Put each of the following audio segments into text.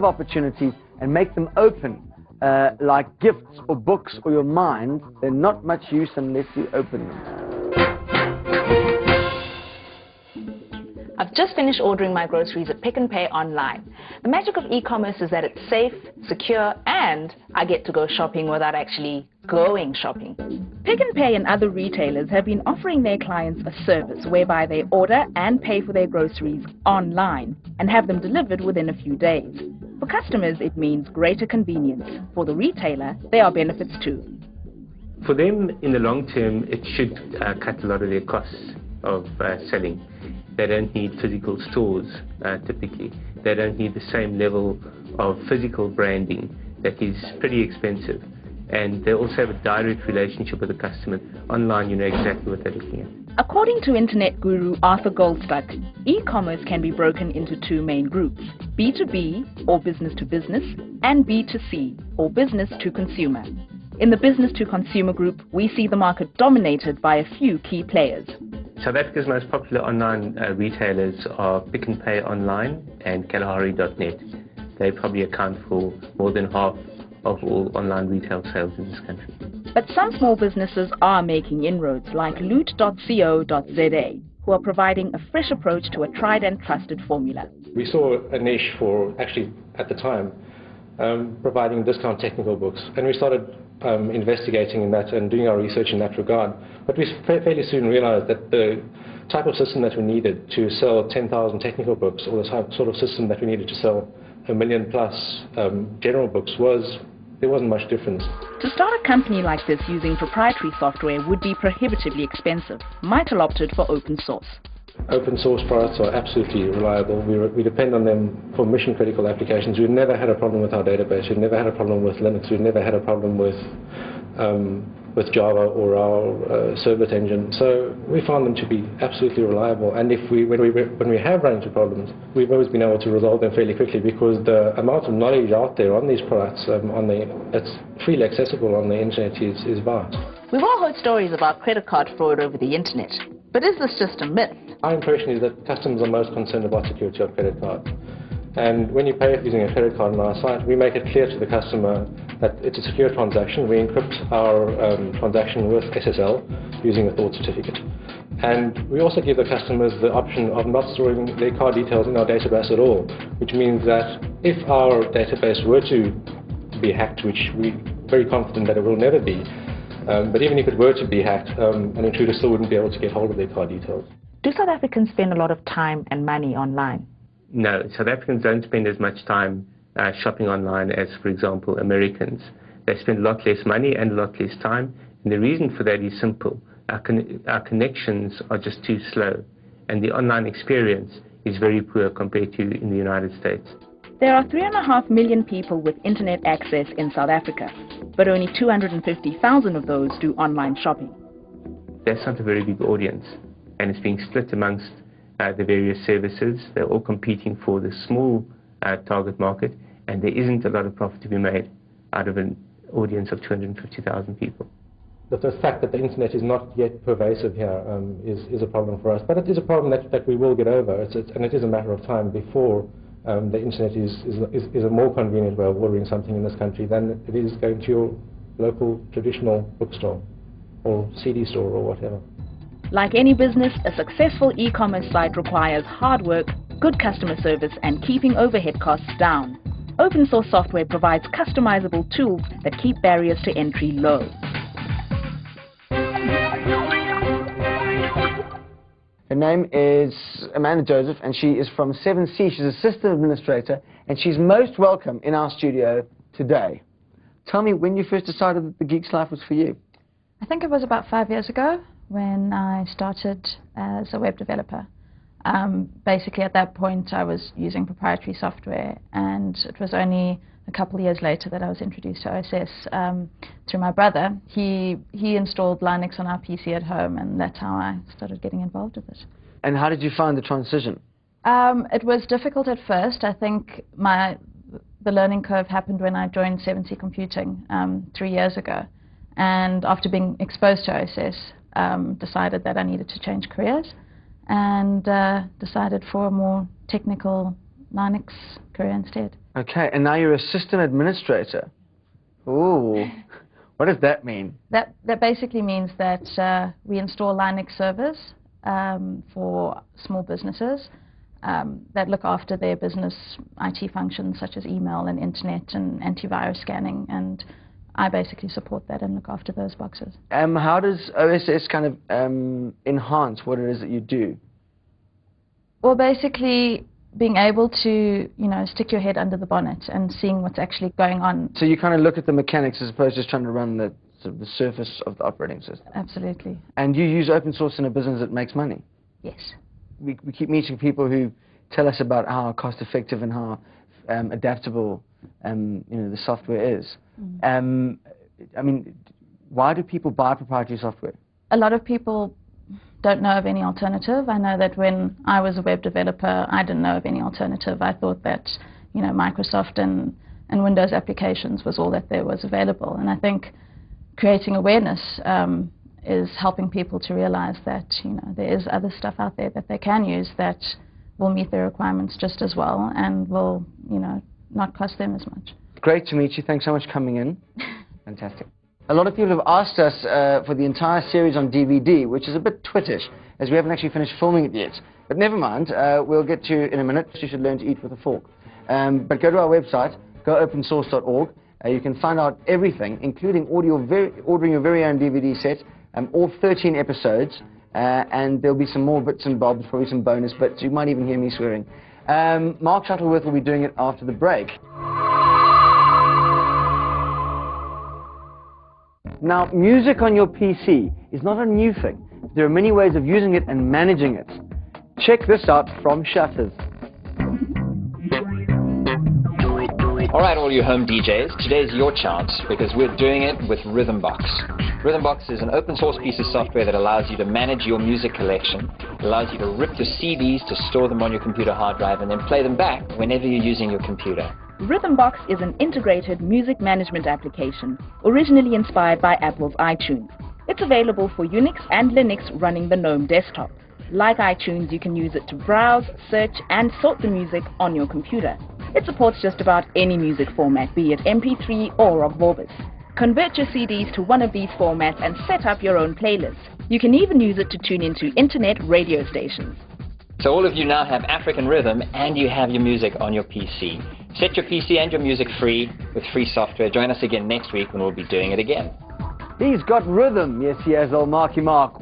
opportunities and make them open, like gifts or books or your mind, they're not much use unless you open them. I've just finished ordering my groceries at Pick n Pay online. The magic of e-commerce is that it's safe, secure, and I get to go shopping without actually going shopping. Pick n Pay and other retailers have been offering their clients a service whereby they order and pay for their groceries online and have them delivered within a few days. For customers, it means greater convenience. For the retailer, there are benefits too. For them, in the long term, it should cut a lot of their costs of selling. They don't need physical stores, typically. They don't need the same level of physical branding that is pretty expensive. And they also have a direct relationship with the customer. Online, you know exactly what they're looking at. According to internet guru Arthur Goldstuck, e-commerce can be broken into two main groups, B2B, or business to business, and B2C, or business to consumer. In the business to consumer group, we see the market dominated by a few key players. South Africa's most popular online retailers are Pick n Pay Online and Kalahari.net. They probably account for more than half of all online retail sales in this country. But some small businesses are making inroads, like loot.co.za, who are providing a fresh approach to a tried and trusted formula. We saw a niche for, actually at the time, providing discount technical books, and we started investigating in that and doing our research in that regard. But we fairly soon realized that the type of system that we needed to sell 10,000 technical books, or the sort of system that we needed to sell 1 million plus general books, there wasn't much difference. To start a company like this using proprietary software would be prohibitively expensive. Michael opted for open source. Open source products are absolutely reliable. We depend on them for mission critical applications. We've never had a problem with our database. We've never had a problem with Linux. We've never had a problem with Java or our servlet engine. So we found them to be absolutely reliable. And when we have run into problems, we've always been able to resolve them fairly quickly, because the amount of knowledge out there on these products, it's freely accessible on the internet, is vast. We've all heard stories about credit card fraud over the internet. But is this just a myth? Our impression is that customers are most concerned about security of credit cards. And when you pay using a credit card on our site, we make it clear to the customer that it's a secure transaction. We encrypt our transaction with SSL using a thought certificate. And we also give the customers the option of not storing their card details in our database at all, which means that if our database were to be hacked, which we're very confident that it will never be, but even if it were to be hacked, an intruder still wouldn't be able to get hold of their card details. Do South Africans spend a lot of time and money online? No, South Africans don't spend as much time shopping online as, for example, Americans. They spend a lot less money and a lot less time, and the reason for that is simple. Our connections are just too slow, and the online experience is very poor compared to in the United States. There are 3.5 million people with internet access in South Africa, but only 250,000 of those do online shopping. That's not a very big audience, and it's being split amongst the various services. They're all competing for the small target market, and there isn't a lot of profit to be made out of an audience of 250,000 people. The fact that the internet is not yet pervasive here is a problem for us, but it is a problem that we will get over, and it is a matter of time before the internet is a more convenient way of ordering something in this country than it is going to your local traditional bookstore or CD store or whatever. Like any business, a successful e-commerce site requires hard work, good customer service, and keeping overhead costs down. Open source software provides customizable tools that keep barriers to entry low. Her name is Amanda Joseph, and she is from 7C. She's assistant administrator, and she's most welcome in our studio today. Tell me when you first decided that the Geek's Life was for you. I think it was about 5 years ago when I started as a web developer. Basically at that point I was using proprietary software, and it was only a couple of years later that I was introduced to OSS through my brother. He installed Linux on our PC at home, and that's how I started getting involved with it. And how did you find the transition? It was difficult at first. I think the learning curve happened when I joined 7C Computing 3 years ago, and after being exposed to OSS, decided that I needed to change careers, and decided for a more technical Linux career instead. Okay, and now you're a system administrator. Ooh, what does that mean? That basically means that we install Linux servers for small businesses that look after their business IT functions such as email and internet and antivirus scanning, and I basically support that and look after those boxes. How does OSS kind of enhance what it is that you do? Well, basically being able to, stick your head under the bonnet and seeing what's actually going on. So you kind of look at the mechanics as opposed to just trying to run the surface of the operating system? Absolutely. And you use open source in a business that makes money? Yes. We keep meeting people who tell us about how cost-effective and how adaptable the software is. I mean, why do people buy proprietary software? A lot of people don't know of any alternative. I know that when I was a web developer, I didn't know of any alternative. I thought that, Microsoft and Windows applications was all that there was available. And I think creating awareness is helping people to realize that, there is other stuff out there that they can use that will meet their requirements just as well and will, not cost them as much. Great to meet you. Thanks so much for coming in. Fantastic. A lot of people have asked us for the entire series on DVD, which is a bit twittish, as we haven't actually finished filming it yet. But never mind, we'll get to you in a minute. You should learn to eat with a fork. But go to our website, goopensource.org. You can find out everything, including ordering your very own DVD set, all 13 episodes, and there'll be some more bits and bobs, probably some bonus bits. You might even hear me swearing. Mark Shuttleworth will be doing it after the break. Now, music on your PC is not a new thing. There are many ways of using it and managing it. Check this out from Shutters. All right, all you home DJs, today's your chance because we're doing it with Rhythmbox. Rhythmbox is an open source piece of software that allows you to manage your music collection. It allows you to rip your CDs to store them on your computer hard drive and then play them back whenever you're using your computer. Rhythmbox is an integrated music management application, originally inspired by Apple's iTunes. It's available for Unix and Linux running the GNOME desktop. Like iTunes, you can use it to browse, search, and sort the music on your computer. It supports just about any music format, be it MP3 or Rock Vorbis. Convert your CDs to one of these formats and set up your own playlists. You can even use it to tune into internet radio stations. So all of you now have African rhythm and you have your music on your PC. Set your PC and your music free with free software. Join us again next week when we'll be doing it again. He's got rhythm. Yes, he has, old Marky Mark.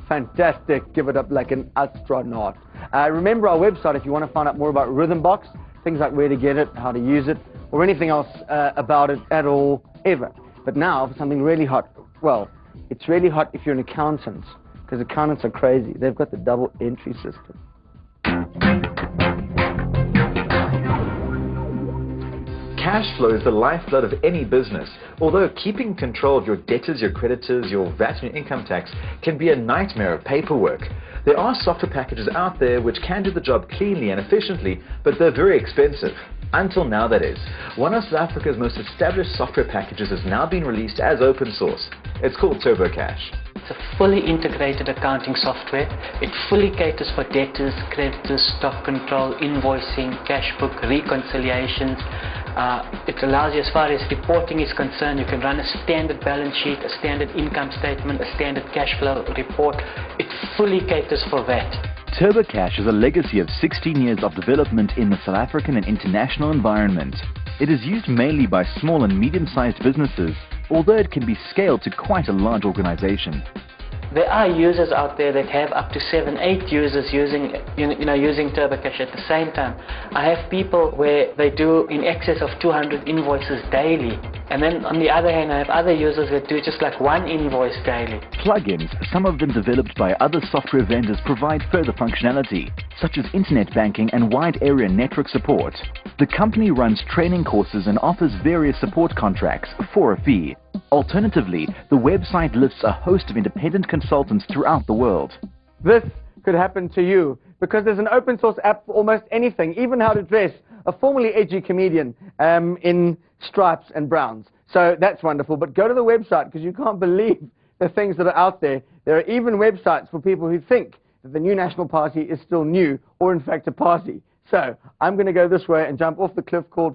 Fantastic. Give it up like an astronaut. Remember our website if you want to find out more about Rhythmbox, things like where to get it, how to use it, or anything else about it at all, ever. But now for something really hot. Well, it's really hot if you're an accountant, because accountants are crazy. They've got the double entry system. Cash flow is the lifeblood of any business. Although keeping control of your debtors, your creditors, your VAT and your income tax can be a nightmare of paperwork. There are software packages out there which can do the job cleanly and efficiently, but they're very expensive. Until now, that is. One of South Africa's most established software packages has now been released as open source. It's called TurboCash. It's a fully integrated accounting software. It fully caters for debtors, creditors, stock control, invoicing, cash book, reconciliations. It allows you, as far as reporting is concerned, you can run a standard balance sheet, a standard income statement, a standard cash flow report. It fully caters for that. TurboCash is a legacy of 16 years of development in the South African and international environment. It is used mainly by small and medium-sized businesses, although it can be scaled to quite a large organization. There are users out there that have up to 7-8 users using TurboCash at the same time. I have people where they do in excess of 200 invoices daily. And then on the other hand, I have other users that do just like one invoice daily. Plugins, some of them developed by other software vendors, provide further functionality, such as internet banking and wide area network support. The company runs training courses and offers various support contracts for a fee. Alternatively, the website lists a host of independent consultants throughout the world. This could happen to you because there's an open source app for almost anything, even how to dress a formerly edgy comedian in stripes and browns. So that's wonderful. But go to the website because you can't believe the things that are out there. There are even websites for people who think that the new National Party is still new or in fact a party. So I'm going to go this way and jump off the cliff called